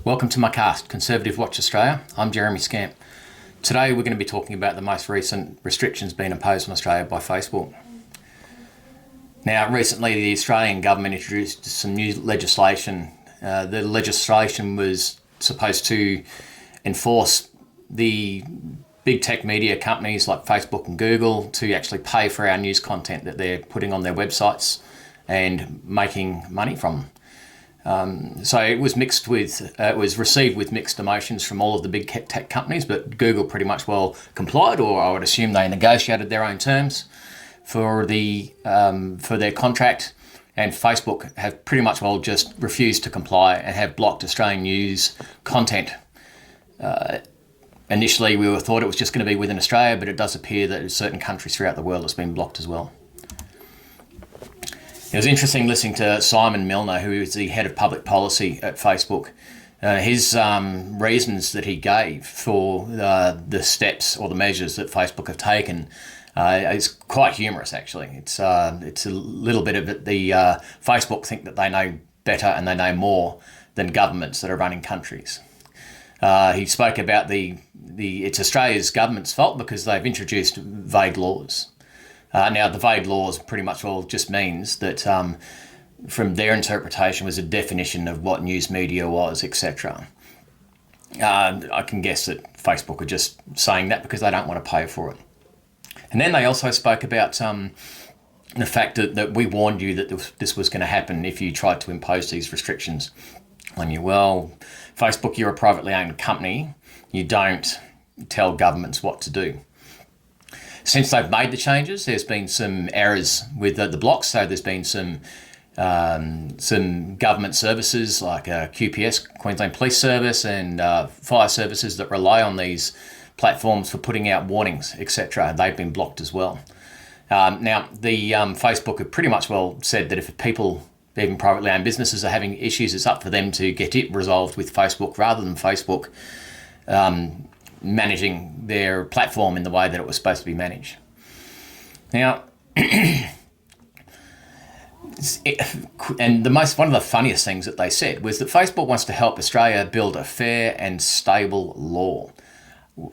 Welcome to my cast, Conservative Watch Australia. I'm Jeremy Scamp. Today we're going to be talking about the most recent restrictions being imposed on Australia by Facebook. Now, recently the Australian government introduced some new legislation. The legislation was supposed to enforce the big tech media companies like Facebook and Google to actually pay for our news content that they're putting on their websites and making money from them. So it was received with mixed emotions from all of the big tech companies, but Google pretty much well complied, or I would assume they negotiated their own terms for their contract, and Facebook have pretty much well just refused to comply and have blocked Australian news content. Initially, we thought it was just going to be within Australia, but it does appear that in certain countries throughout the world it's been blocked as well. It was interesting listening to Simon Milner, who is the head of public policy at Facebook. His reasons that he gave for the steps or the measures that Facebook have taken is quite humorous, actually. It's a little bit of it. Facebook think that they know better and they know more than governments that are running countries. He spoke about it's Australia's government's fault because they've introduced vague laws. Now, the vague laws pretty much all just means that from their interpretation was a definition of what news media was, etc. I can guess that Facebook are just saying that because they don't want to pay for it. And then they also spoke about the fact that we warned you that this was going to happen if you tried to impose these restrictions on you. Well, Facebook, you're a privately owned company. You don't tell governments what to do. Since they've made the changes, there's been some errors with the blocks. So there's been some government services like QPS, Queensland Police Service, and fire services that rely on these platforms for putting out warnings, etc. They've been blocked as well. Now, the Facebook have pretty much well said that if people, even privately owned businesses, are having issues, it's up for them to get it resolved with Facebook rather than Facebook managing their platform in the way that it was supposed to be managed. Now, and one of the funniest things that they said was that Facebook wants to help Australia build a fair and stable law.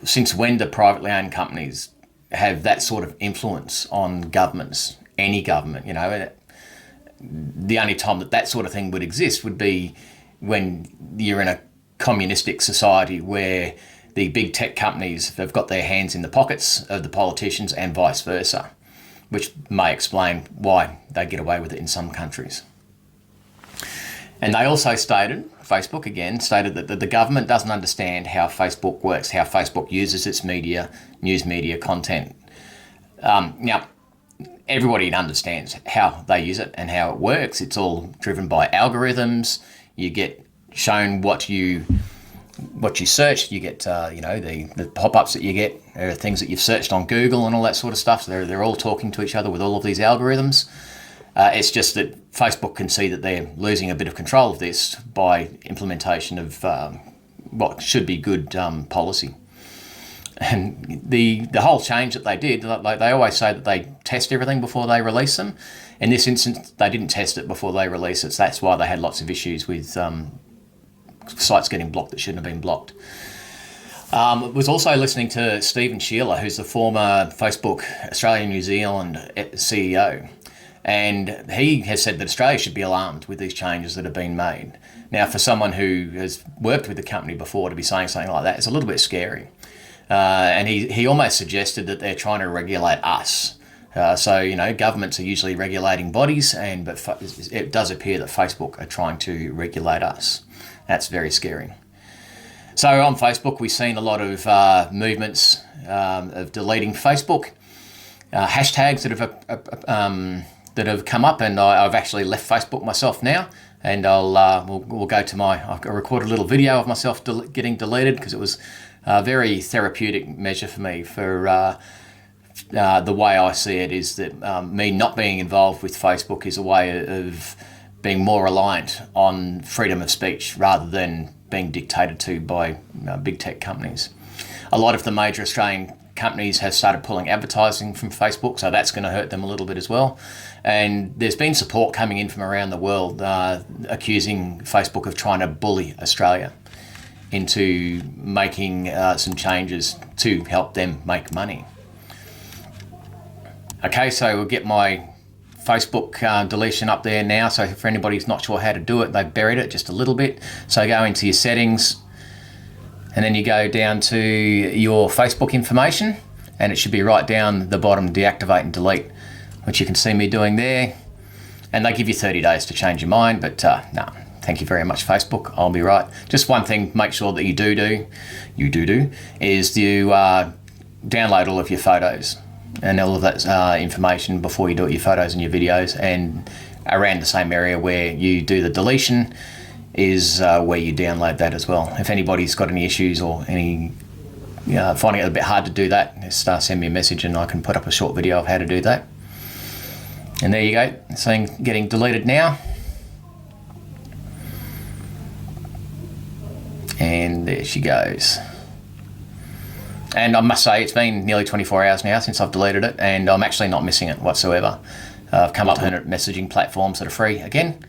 Since when do privately owned companies have that sort of influence on governments, any government? You know, the only time that sort of thing would exist would be when you're in a communistic society where the big tech companies have got their hands in the pockets of the politicians and vice versa, which may explain why they get away with it in some countries. And they also Facebook again stated that the government doesn't understand how Facebook works, how Facebook uses its news media content. Now, everybody understands how they use it and how it works. It's all driven by algorithms. You get shown what you search, you get the pop-ups that you get are things that you've searched on Google and all that sort of stuff. So they're all talking to each other with all of these algorithms. It's just that Facebook can see that they're losing a bit of control of this by implementation of what should be good policy. And the whole change that they did, like they always say that they test everything before they release them. In this instance, they didn't test it before they released it. So that's why they had lots of issues with sites getting blocked that shouldn't have been blocked. Was also listening to Stephen Shearer, who's the former Facebook Australia New Zealand CEO, and he has said that Australia should be alarmed with these changes that have been made. Now, for someone who has worked with the company before to be saying something like that, it's a little bit scary. And he almost suggested that they're trying to regulate us. So, governments are usually regulating bodies, but it does appear that Facebook are trying to regulate us. That's very scary. So on Facebook, we've seen a lot of movements of deleting Facebook, hashtags that have come up, and I've actually left Facebook myself now. And we'll go to I recorded a little video of myself getting deleted because it was a very therapeutic measure for me. For the way I see it is that me not being involved with Facebook is a way of being more reliant on freedom of speech rather than being dictated to by big tech companies. A lot of the major Australian companies have started pulling advertising from Facebook, so that's going to hurt them a little bit as well. And there's been support coming in from around the world accusing Facebook of trying to bully Australia. into making some changes to help them make money. Okay, so we'll get my Facebook deletion up there now. So for anybody who's not sure how to do it, they've buried it just a little bit. So go into your settings, and then you go down to your Facebook information, and it should be right down the bottom, deactivate and delete, which you can see me doing there. And they give you 30 days to change your mind, but no, thank you very much, Facebook. I'll be right. Just one thing, make sure that you do is you download all of your photos and all of that information before you do it, your photos and your videos, and around the same area where you do the deletion is where you download that as well. If anybody's got any issues or any finding it a bit hard to do that, just send me a message and I can put up a short video of how to do that. And there you go, it's saying getting deleted now. And there she goes. And I must say, it's been nearly 24 hours now since I've deleted it, and I'm actually not missing it whatsoever. I've come up with messaging platforms that are free again,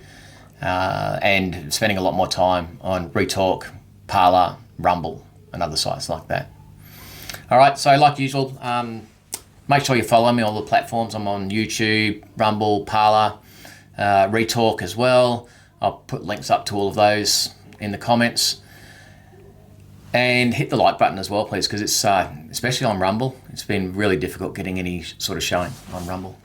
and spending a lot more time on Retalk, Parler, Rumble, and other sites like that. All right, so like usual, make sure you follow me on all the platforms. I'm on YouTube, Rumble, Parler, Retalk as well. I'll put links up to all of those in the comments. And hit the like button as well, please, because it's, especially on Rumble, it's been really difficult getting any sort of showing on Rumble.